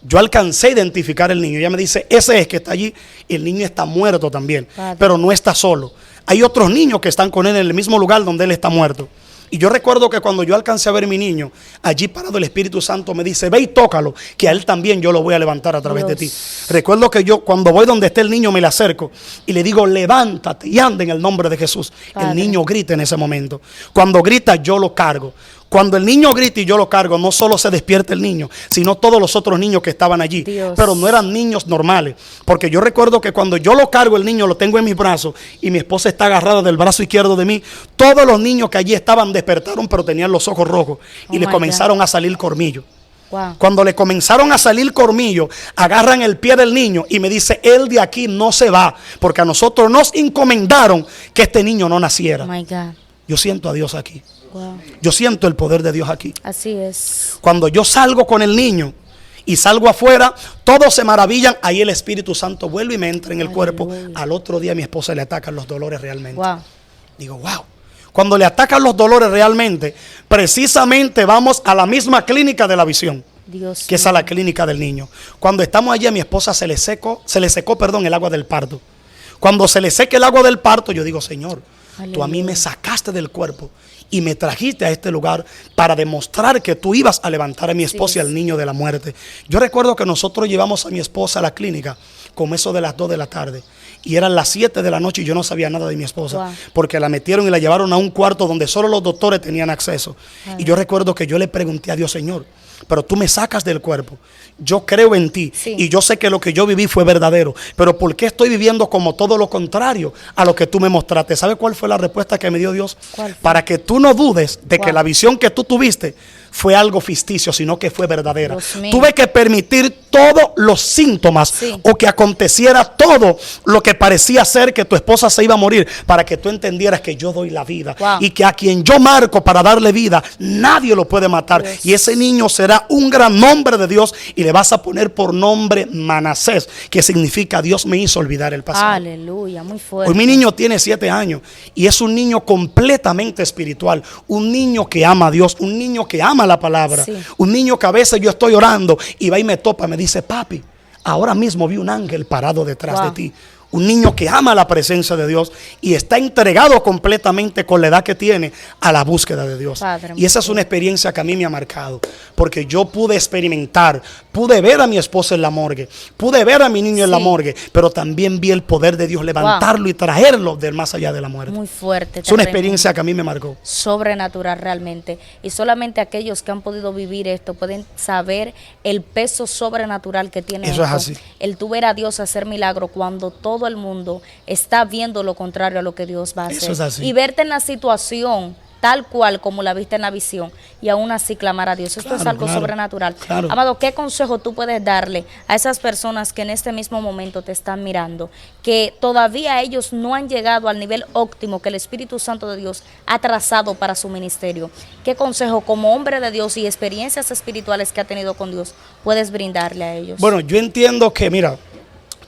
yo alcancé a identificar el niño. Ella me dice, ese es que está allí. Y el niño está muerto también. Padre. Pero no está solo. Hay otros niños que están con él en el mismo lugar donde él está muerto. Y yo recuerdo que cuando yo alcancé a ver a mi niño, allí parado el Espíritu Santo me dice, ve y tócalo, que a él también yo lo voy a levantar a través de ti. Dios. Recuerdo que yo cuando voy donde esté el niño me le acerco y le digo, levántate y anda en el nombre de Jesús. Padre. El niño grita en ese momento. Cuando grita yo lo cargo. Cuando el niño grita y yo lo cargo, no solo se despierta el niño, sino todos los otros niños que estaban allí. Dios. Pero no eran niños normales. Porque yo recuerdo que cuando yo lo cargo, el niño lo tengo en mis brazos y mi esposa está agarrada del brazo izquierdo de mí. Todos los niños que allí estaban despertaron, pero tenían los ojos rojos y Oh le my comenzaron a salir cormillos. Wow. Cuando le comenzaron a salir cormillos, agarran el pie del niño y me dice, él de aquí no se va, porque a nosotros nos encomendaron que este niño no naciera. Oh my God. yo siento a Dios aquí. Wow. Yo siento el poder de Dios aquí. Así es. Cuando yo salgo con el niño y salgo afuera, todos se maravillan. Ahí el Espíritu Santo vuelve y me entra en el cuerpo. Al otro día a mi esposa le atacan los dolores realmente. Wow. Digo, wow. Cuando le atacan los dolores realmente, precisamente vamos a la misma clínica de la visión, Dios que es a la clínica del niño. Cuando estamos allí a mi esposa se le secó el agua del parto. Cuando se le seca el agua del parto, yo digo, Señor, tú a mí me sacaste del cuerpo y me trajiste a este lugar para demostrar que tú ibas a levantar a mi esposa y al niño de la muerte. Yo recuerdo que nosotros llevamos a mi esposa a la clínica como eso de las 2 de la tarde. Y eran las 7 de la noche y yo no sabía nada de mi esposa. Wow. Porque la metieron y la llevaron a un cuarto donde solo los doctores tenían acceso. Y yo recuerdo que yo le pregunté a Dios, Señor, pero tú me sacas del cuerpo. Yo creo en ti y yo sé que lo que yo viví fue verdadero. Pero ¿por qué estoy viviendo como todo lo contrario a lo que tú me mostraste? ¿Sabe cuál fue la respuesta que me dio Dios? Para que tú no dudes de que la visión que tú tuviste fue algo ficticio, sino que fue verdadera. Tuve que permitir todos los síntomas o que aconteciera todo lo que parecía ser que tu esposa se iba a morir, para que tú entendieras que yo doy la vida y que a quien yo marco para darle vida, nadie lo puede matar. Y ese niño será un gran nombre de Dios y le vas a poner por nombre Manasés, que significa Dios me hizo olvidar el pasado. Aleluya, muy fuerte. Hoy mi niño tiene 7 años y es un niño completamente espiritual, un niño que ama a Dios, un niño que ama la palabra, un niño que a veces yo estoy orando y va y me topa, me dice, papi, ahora mismo vi un ángel parado detrás de ti. Un niño que ama la presencia de Dios y está entregado completamente con la edad que tiene a la búsqueda de Dios. Padre, y esa es una experiencia que a mí me ha marcado, porque yo pude experimentar, pude ver a mi esposa en la morgue, pude ver a mi niño en la morgue, pero también vi el poder de Dios levantarlo y traerlo del más allá de la muerte. Muy fuerte. Es una experiencia que a mí me marcó. Sobrenatural realmente. Y solamente aquellos que han podido vivir esto pueden saber el peso sobrenatural que tiene eso. Es así. El tú ver a Dios hacer milagro cuando todo el mundo está viendo lo contrario a lo que Dios va a hacer. Eso es así. Y verte en la situación tal cual como la viste en la visión y aún así clamar a Dios. Esto es algo sobrenatural. Amado, ¿qué consejo tú puedes darle a esas personas que en este mismo momento te están mirando, que todavía ellos no han llegado al nivel óptimo que el Espíritu Santo de Dios ha trazado para su ministerio? ¿Qué consejo como hombre de Dios y experiencias espirituales que ha tenido con Dios puedes brindarle a ellos? Bueno, yo entiendo que, mira,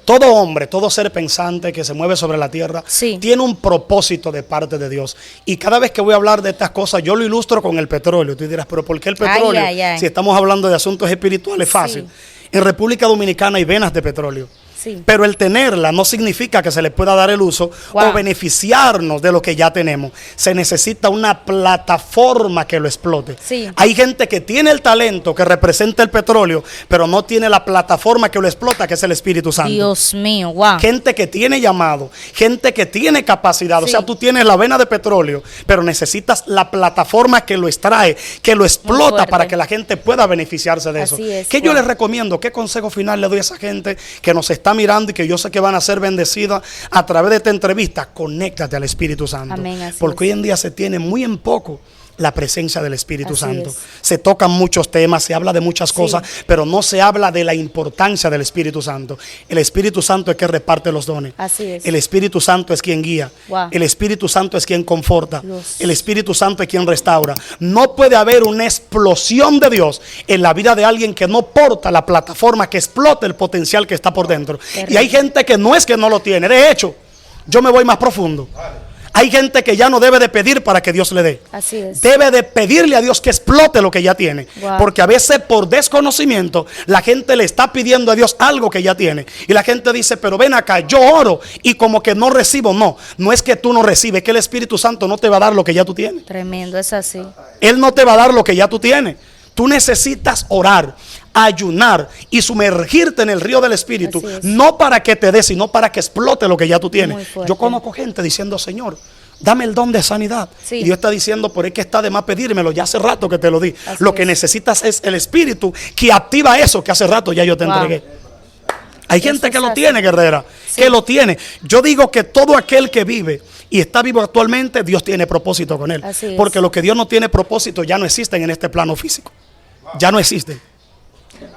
todo hombre, todo ser pensante que se mueve sobre la tierra tiene un propósito de parte de Dios. Y cada vez que voy a hablar de estas cosas, yo lo ilustro con el petróleo. Tú dirás, ¿pero por qué el petróleo? Si estamos hablando de asuntos espirituales, fácil. En República Dominicana hay venas de petróleo. Pero el tenerla no significa que se le pueda dar el uso o beneficiarnos de lo que ya tenemos. Se necesita una plataforma que lo explote. Hay gente que tiene el talento que representa el petróleo, pero no tiene la plataforma que lo explota, que es el Espíritu Santo. Dios mío, wow. Gente que tiene llamado, gente que tiene capacidad. O sea, tú tienes la vena de petróleo, pero necesitas la plataforma que lo extrae, que lo explota para que la gente pueda beneficiarse de eso. ¿Qué yo les recomiendo? ¿Qué consejo final le doy a esa gente que nos está mirando y que yo sé que van a ser bendecidas a través de esta entrevista? Conéctate al Espíritu Santo. Amén, porque hoy en día se tiene muy en poco la presencia del Espíritu Santo. Se tocan muchos temas, se habla de muchas cosas, pero no se habla de la importancia del Espíritu Santo. El Espíritu Santo es quien reparte los dones. El Espíritu Santo es quien guía. El Espíritu Santo es quien conforta. El Espíritu Santo es quien restaura. No puede haber una explosión de Dios en la vida de alguien que no porta la plataforma que explote el potencial que está por dentro. Y hay gente que no es que no lo tiene. De hecho, yo me voy más profundo. Hay gente que ya no debe de pedir para que Dios le dé. Así es. Debe de pedirle a Dios que explote lo que ya tiene. Porque a veces por desconocimiento la gente le está pidiendo a Dios algo que ya tiene. Y la gente dice, pero ven acá, yo oro y como que no recibo. No es que tú no recibes, es que el Espíritu Santo no te va a dar lo que ya tú tienes. Tremendo, es así. Él no te va a dar lo que ya tú tienes. Tú necesitas orar, ayunar y sumergirte en el río del Espíritu, no para que te dé, sino para que explote lo que ya tú tienes. Yo conozco gente diciendo, Señor, dame el don de sanidad. Y Dios está diciendo, por es que está de más pedírmelo, ya hace rato que te lo di. Lo que necesitas es el Espíritu que activa eso que hace rato ya yo te entregué. Hay gente que lo tiene, guerrera, que lo tiene. Yo digo que todo aquel que vive y está vivo actualmente, Dios tiene propósito con él. Porque lo que Dios no tiene propósito ya no existen en este plano físico. Ya no existen.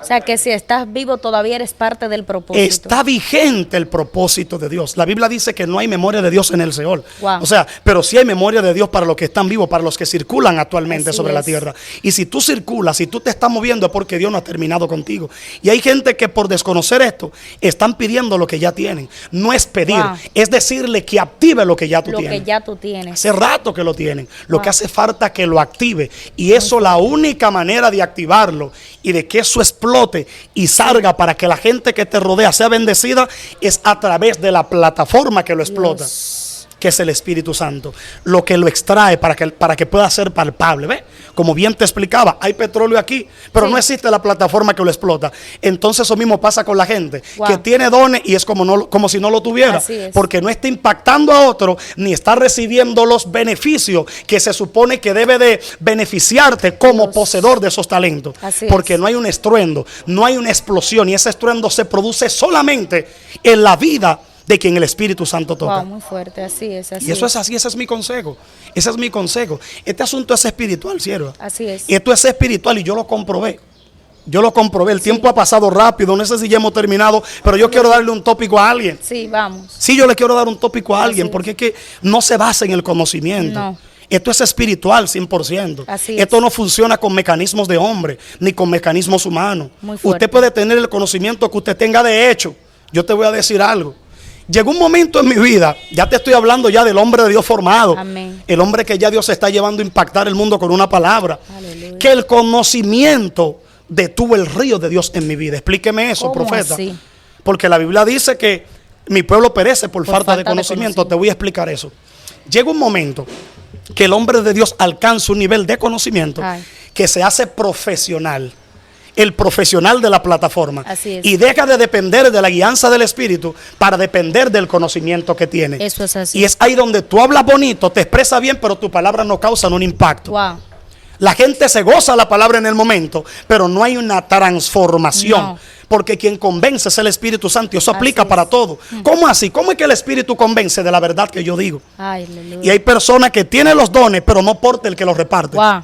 O sea que si estás vivo todavía eres parte del propósito. Está vigente el propósito de Dios. La Biblia dice que no hay memoria de Dios en el Seol. Wow. O sea, pero sí hay memoria de Dios para los que están vivos, para los que circulan actualmente Así sobre la es. tierra. Y si tú circulas, si tú te estás moviendo, es porque Dios no ha terminado contigo. Y hay gente que por desconocer esto están pidiendo lo que ya tienen. No es pedir, Wow. es decirle que active lo que ya tú Lo tienes. que ya tú tienes. Hace rato que lo tienen. Lo Wow. que hace falta es que lo active. Y eso, la única manera de activarlo y de que eso explote y salga para que la gente que te rodea sea bendecida es a través de la plataforma que lo explota, Dios. que es el Espíritu Santo, lo que lo extrae para que pueda ser palpable. ¿Ve? Como bien te explicaba, hay petróleo aquí, pero Sí. no existe la plataforma que lo explota. Entonces eso mismo pasa con la gente Wow. que tiene dones y es como si no lo tuviera, Así es. porque no está impactando a otro ni está recibiendo los beneficios que se supone que debe de beneficiarte como Dios. poseedor de esos talentos. Así Porque es. no hay un estruendo, no hay una explosión, y ese estruendo se produce solamente en la vida de quien el Espíritu Santo toca. Wow, muy fuerte, así es. Así Y eso es así, ese es mi consejo. Ese es mi consejo. Este asunto es espiritual, sierva. Así es. Esto es espiritual y yo lo comprobé. Yo lo comprobé. El tiempo ha pasado rápido. No sé si ya hemos terminado, pero yo quiero darle un tópico a alguien. Sí, vamos. Sí, yo le quiero dar un tópico a alguien, Así es. porque es que no se basa en el conocimiento. No. Esto es espiritual 100%. Así Esto es. no funciona con mecanismos de hombre, ni con mecanismos humanos. Muy fuerte. Usted puede tener el conocimiento que usted tenga de hecho. Yo te voy a decir algo. Llegó un momento en mi vida, ya te estoy hablando ya del hombre de Dios formado. Amén. El hombre que ya Dios está llevando a impactar el mundo con una palabra. Aleluya. Que el conocimiento detuvo el río de Dios en mi vida. Explíqueme eso, ¿Cómo profeta. así? Porque la Biblia dice que mi pueblo perece por falta de falta de conocimiento. conocimiento. Te voy a explicar eso. Llega un momento que el hombre de Dios alcanza un nivel de conocimiento Ay. que se hace profesional. El profesional de la plataforma. Así es. Y deja de depender de la guianza del Espíritu para depender del conocimiento que tiene. Eso es así. Y es ahí donde tú hablas bonito, te expresas bien, pero tus palabras no causan un impacto. Wow. La gente se goza la palabra en el momento, pero no hay una transformación. No. Porque quien convence es el Espíritu Santo. Y eso Así aplica es. para todo. ¿Cómo así? ¿Cómo es que el Espíritu convence de la verdad que yo digo? Ay, aleluya. Y hay personas que tienen los dones, pero no porta el que los reparte. Wow.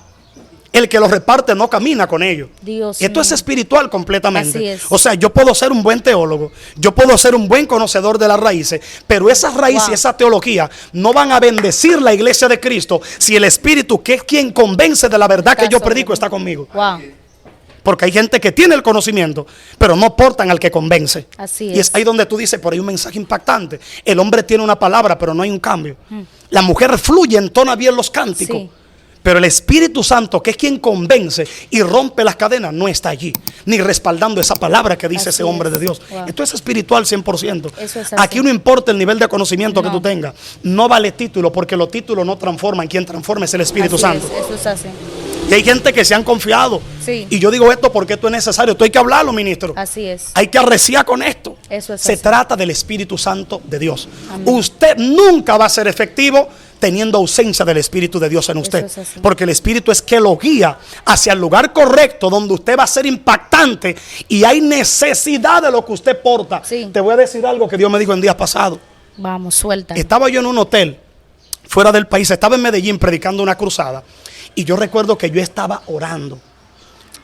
El que los reparte no camina con ellos. Dios Esto mío. es espiritual completamente. Así es. O sea, yo puedo ser un buen teólogo, yo puedo ser un buen conocedor de las raíces, pero esas raíces y Wow. esa teología no van a bendecir la iglesia de Cristo si el Espíritu, que es quien convence de la verdad Está que yo sobre predico, mí. está conmigo. Wow. Porque hay gente que tiene el conocimiento, pero no portan al que convence. Así Y es ahí donde tú dices, por ahí un mensaje impactante. El hombre tiene una palabra, pero no hay un cambio. La mujer fluye, entona bien los cánticos. Sí. Pero el Espíritu Santo, que es quien convence y rompe las cadenas, no está allí, ni respaldando esa palabra que dice Así ese hombre es. de Dios. Wow. Esto es espiritual 100%. Eso es así. Aquí no importa el nivel de conocimiento que No. tú tengas. No vale título, porque los títulos no transforman. Quien transforma es el Espíritu Así Santo. es, eso es así. Y hay gente que se han confiado. Sí. Y yo digo esto porque esto es necesario. Esto hay que hablarlo, ministro. Así es. Hay que arreciar con esto. Eso es Se así. trata del Espíritu Santo de Dios. Amén. Usted nunca va a ser efectivo teniendo ausencia del Espíritu de Dios en usted. es así. Porque el Espíritu es que lo guía hacia el lugar correcto donde usted va a ser impactante y hay necesidad de lo que usted porta. Sí. Te voy a decir algo que Dios me dijo en días pasados. Vamos, suelta. Estaba yo en un hotel fuera del país, estaba en Medellín predicando una cruzada y yo recuerdo que yo estaba orando.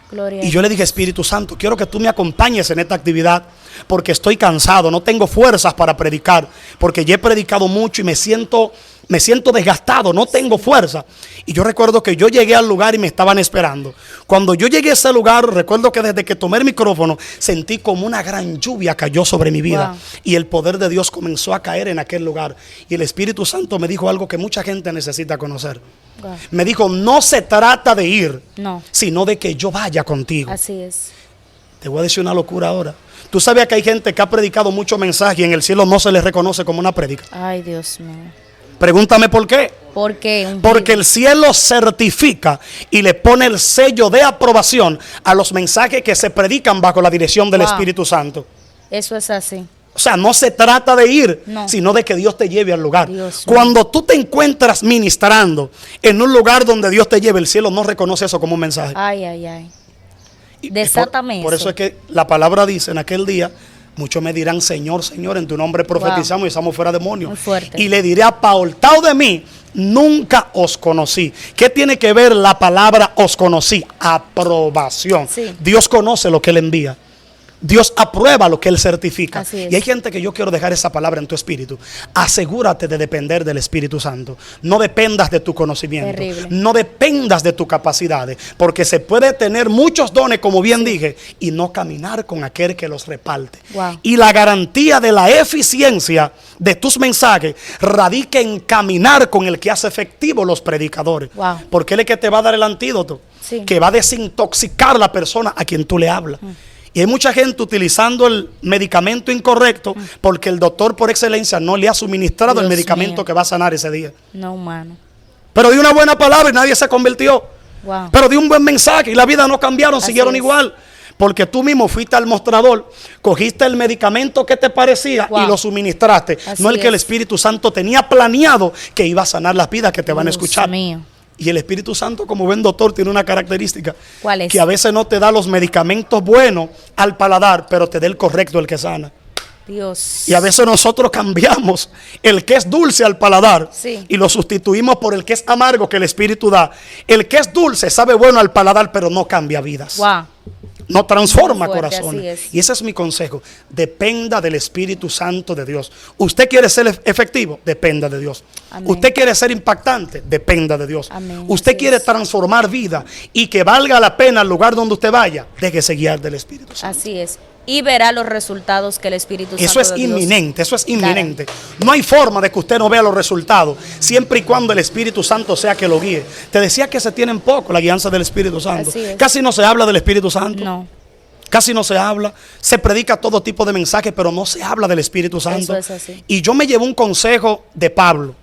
Gloria. Y yo le dije, Espíritu Santo, quiero que tú me acompañes en esta actividad porque estoy cansado, no tengo fuerzas para predicar, porque ya he predicado mucho y me siento desgastado, no tengo fuerza. Y yo recuerdo que yo llegué al lugar y me estaban esperando. Cuando yo llegué a ese lugar, recuerdo que desde que tomé el micrófono, sentí como una gran lluvia cayó sobre mi vida. Wow. Y el poder de Dios comenzó a caer en aquel lugar. Y el Espíritu Santo me dijo algo que mucha gente necesita conocer. Wow. Me dijo, no se trata de ir, No. sino de que yo vaya contigo. Así es. Te voy a decir una locura ahora. Tú sabes que hay gente que ha predicado mucho mensaje y en el cielo no se les reconoce como una prédica. Ay, Dios mío. Pregúntame por qué. ¿Por qué? Porque el cielo certifica y le pone el sello de aprobación a los mensajes que se predican bajo la dirección del Wow. Espíritu Santo. Eso es así. O sea, no se trata de ir, No. sino de que Dios te lleve al lugar. Dios mío. Cuando tú te encuentras ministrando en un lugar donde Dios te lleve, el cielo no reconoce eso como un mensaje. Ay, ay, ay. Y Desátame por eso. eso es que la palabra dice en aquel día, Muchos me dirán, Señor, Señor, en tu nombre profetizamos y estamos fuera demonios. Muy fuerte. Y le diré, apartado de mí, nunca os conocí. ¿Qué tiene que ver la palabra os conocí? Aprobación. Sí. Dios conoce lo que Él envía. Dios aprueba lo que Él certifica. Así es. Y hay gente que yo quiero dejar esa palabra en tu espíritu. Asegúrate de depender del Espíritu Santo. No dependas de tu conocimiento. Terrible. No dependas de tus capacidades. Porque se puede tener muchos dones, como bien dije, y no caminar con aquel que los reparte. Wow. Y la garantía de la eficiencia de tus mensajes radica en caminar con el que hace efectivo los predicadores. Wow. Porque Él es que te va a dar el antídoto. Sí. Que va a desintoxicar la persona a quien tú le hablas. Y hay mucha gente utilizando el medicamento incorrecto porque el doctor por excelencia no le ha suministrado el Dios medicamento mío. que va a sanar ese día. No, humano. Pero dio una buena palabra y nadie se convirtió. Wow. Pero dio un buen mensaje y la vida no cambiaron, Así siguieron es. igual. Porque tú mismo fuiste al mostrador, cogiste el medicamento que te parecía Wow. y lo suministraste. Así No el que el es. Espíritu Santo tenía planeado que iba a sanar las vidas que te van a escuchar. Dios mío. Y el Espíritu Santo, como buen doctor, tiene una característica. ¿Cuál es? Que a veces no te da los medicamentos buenos al paladar, pero te da el correcto, el que sana. Dios. Y a veces nosotros cambiamos el que es dulce al paladar Sí. y lo sustituimos por el que es amargo que el Espíritu da. El que es dulce sabe bueno al paladar, pero no cambia vidas. Wow. No transforma Muy fuerte, corazones. así es. Y ese es mi consejo. Dependa del Espíritu Santo de Dios. ¿Usted quiere ser efectivo? Dependa de Dios. Amén. ¿Usted quiere ser impactante? Dependa de Dios. Amén, ¿Usted así quiere es. transformar vida y que valga la pena el lugar donde usted vaya? Déjese guiar del Espíritu Santo. Así es. Y verá los resultados que el Espíritu Santo Eso es de Dios inminente, eso es inminente. No hay forma de que usted no vea los resultados, siempre y cuando el Espíritu Santo sea que lo guíe. Te decía que se tienen poco la guianza del Espíritu Santo. Así es. Casi no se habla del Espíritu Santo. No. Casi no se habla, se predica todo tipo de mensajes, pero no se habla del Espíritu Santo. Eso es así. Y yo me llevé un consejo de Pablo.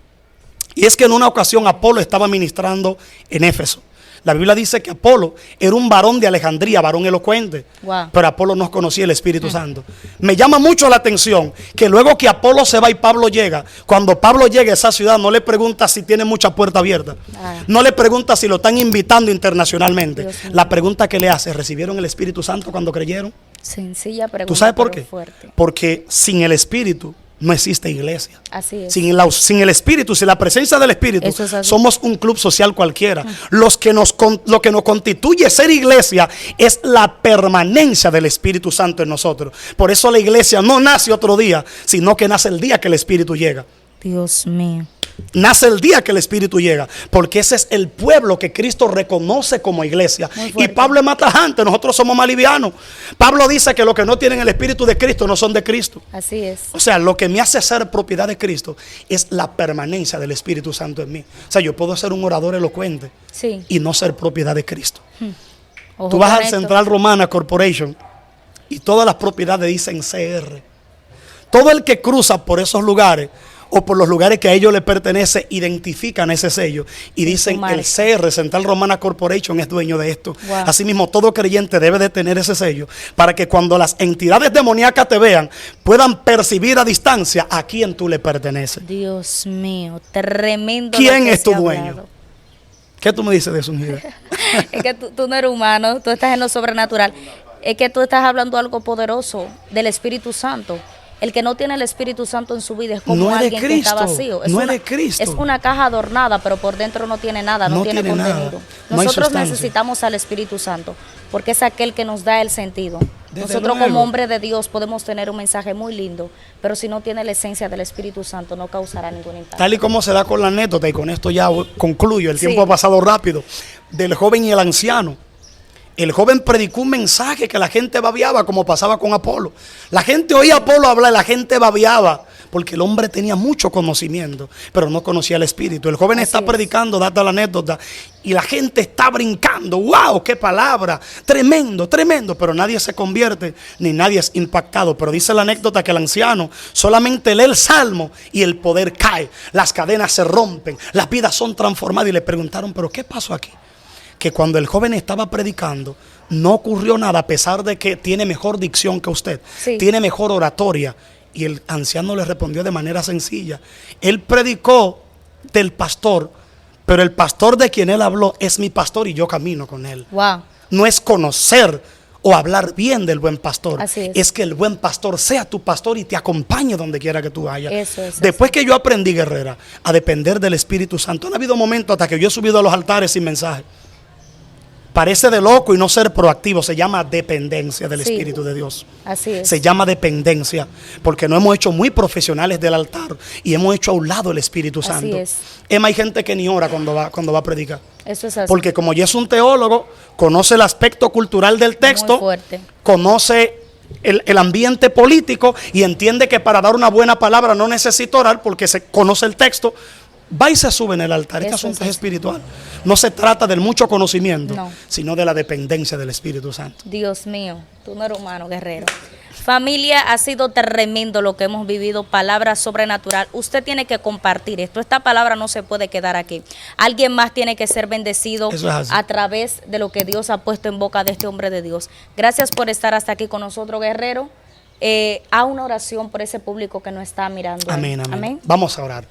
Y es que en una ocasión Apolo estaba ministrando en Éfeso. La Biblia dice que Apolo era un varón de Alejandría, varón elocuente. Wow. Pero Apolo no conocía el Espíritu Santo. Me llama mucho la atención que luego que Apolo se va y Pablo llega, cuando Pablo llega a esa ciudad no le pregunta si tiene mucha puerta abierta. Ah. No le pregunta si lo están invitando internacionalmente. Dios mío. La pregunta que le hace, ¿recibieron el Espíritu Santo cuando creyeron? Sencilla pregunta. ¿Tú sabes por pero qué? fuerte. Porque sin el Espíritu no existe iglesia. Así es. Sin el Espíritu, sin la presencia del Espíritu, Eso es así. somos un club social cualquiera. Lo que nos constituye ser iglesia es la permanencia del Espíritu Santo en nosotros. Por eso la iglesia no nace otro día, sino que nace el día que el Espíritu llega. Dios mío. Nace el día que el Espíritu llega, porque ese es el pueblo que Cristo reconoce como iglesia. Muy Y fuerte. Pablo es más tajante, nosotros somos más livianos. Pablo dice que los que no tienen el Espíritu de Cristo no son de Cristo. Así es. O sea, lo que me hace ser propiedad de Cristo es la permanencia del Espíritu Santo en mí. O sea, yo puedo ser un orador elocuente Sí. y no ser propiedad de Cristo. Ojo Tú vas con al esto. Central Romana Corporation y todas las propiedades dicen CR. Todo el que cruza por esos lugares o por los lugares que a ellos les pertenece, identifican ese sello y dicen su marca. el CR, Central Romana Corporation, es dueño de esto. Wow. Asimismo, todo creyente debe de tener ese sello para que cuando las entidades demoníacas te vean, puedan percibir a distancia a quién tú le perteneces. Dios mío. Tremendo. ¿Quién lo que es tu se ha dueño? hablado. ¿Qué tú me dices de eso, Ungida? Es que tú no eres humano, tú estás en lo sobrenatural. Es que tú estás hablando algo poderoso del Espíritu Santo. El que no tiene el Espíritu Santo en su vida es como No es de alguien que está Cristo, vacío. no es de Cristo. Es una caja adornada, pero por dentro no tiene nada, no, No tiene tiene nada, contenido. no hay Nosotros sustancia. necesitamos al Espíritu Santo, porque es aquel que nos da el sentido. Desde Nosotros luego. como hombres de Dios podemos tener un mensaje muy lindo, pero si no tiene la esencia del Espíritu Santo no causará ningún impacto. Tal y como se da con la anécdota, y con esto ya concluyo, el Sí. tiempo ha pasado rápido, del joven y el anciano. El joven predicó un mensaje que la gente babiaba, como pasaba con Apolo. La gente oía a Apolo hablar y la gente babiaba, porque el hombre tenía mucho conocimiento, pero no conocía el Espíritu. El joven Así está es. predicando, dando la anécdota, y la gente está brincando. ¡Wow! ¡Qué palabra! Tremendo, tremendo. Pero nadie se convierte, ni nadie es impactado. Pero dice la anécdota que el anciano solamente lee el salmo y el poder cae. Las cadenas se rompen, las vidas son transformadas. Y le preguntaron, ¿pero qué pasó aquí? Que cuando el joven estaba predicando, no ocurrió nada, a pesar de que tiene mejor dicción que usted, Sí. tiene mejor oratoria. Y el anciano le respondió de manera sencilla. Él predicó del pastor, pero el pastor de quien él habló es mi pastor y yo camino con él. Wow. No es conocer o hablar bien del buen pastor. Así Es que el buen pastor sea tu pastor y te acompañe donde quiera que tú vayas. Eso es. Después que yo aprendí, guerrera, a depender del Espíritu Santo, han habido momentos hasta que yo he subido a los altares sin mensaje. Parece de loco y no ser proactivo. Se llama dependencia del Sí. Espíritu de Dios. Así es. Se llama dependencia, porque no hemos hecho muy profesionales del altar y hemos hecho a un lado el Espíritu Así Santo. es. Hay gente que ni ora cuando va a predicar. Eso es así. Porque como ya es un teólogo, conoce el aspecto cultural del Muy texto, fuerte. conoce el ambiente político y entiende que para dar una buena palabra no necesita orar porque se conoce el texto. Va y se sube en el altar. Este Eso asunto es es espiritual. No se trata del mucho conocimiento, No. sino de la dependencia del Espíritu Santo. Dios mío, tú no eres humano, guerrero. Familia, ha sido tremendo lo que hemos vivido, palabra sobrenatural. Usted tiene que compartir esto. Esta palabra no se puede quedar aquí. Alguien más tiene que ser bendecido Eso es así. a través de lo que Dios ha puesto en boca de este hombre de Dios. Gracias por estar hasta aquí con nosotros, guerrero. A una oración por ese público que nos está mirando. Amén, amén. Vamos a orar.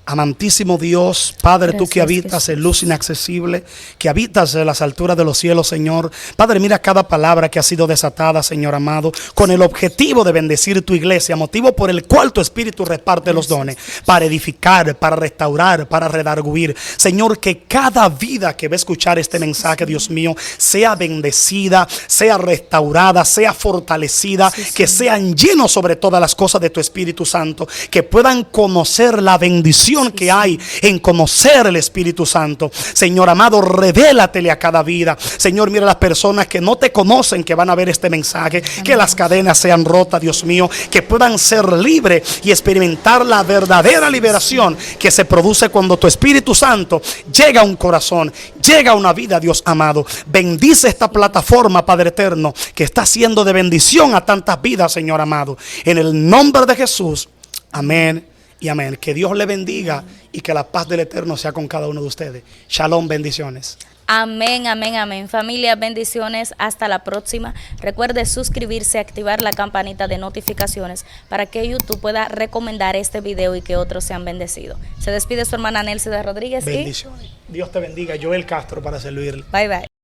Amantísimo Dios, Padre, tú que Gracias, habitas Jesús. en luz inaccesible, que habitas en las alturas de los cielos, Señor. Padre, mira cada palabra que ha sido desatada, Señor amado, con el objetivo de bendecir tu iglesia, motivo por el cual tu Espíritu reparte los dones, para edificar, para restaurar, para redarguir. Señor, que cada vida que va a escuchar este mensaje, Dios mío, sea bendecida, sea restaurada, sea fortalecida, que sean llenos sobre todas las cosas de tu Espíritu Santo, que puedan conocer la bendición que hay en conocer el Espíritu Santo. Señor amado, revélatele a cada vida. Señor, mira las personas que no te conocen que van a ver este mensaje. Amén. Que las cadenas sean rotas, Dios mío, que puedan ser libres y experimentar la verdadera liberación que se produce cuando tu Espíritu Santo llega a un corazón, llega a una vida, Dios amado. Bendice esta plataforma, Padre eterno, que está siendo de bendición a tantas vidas, Señor amado. En el nombre de Jesús, amén y amén. Que Dios le bendiga y que la paz del Eterno sea con cada uno de ustedes. Shalom, bendiciones. Amén, amén, amén. Familia, bendiciones. Hasta la próxima. Recuerde suscribirse, activar la campanita de notificaciones para que YouTube pueda recomendar este video y que otros sean bendecidos. Se despide su hermana Nelsida Rodríguez. Bendiciones. Dios te bendiga. Joel Castro para servirle. Bye, bye.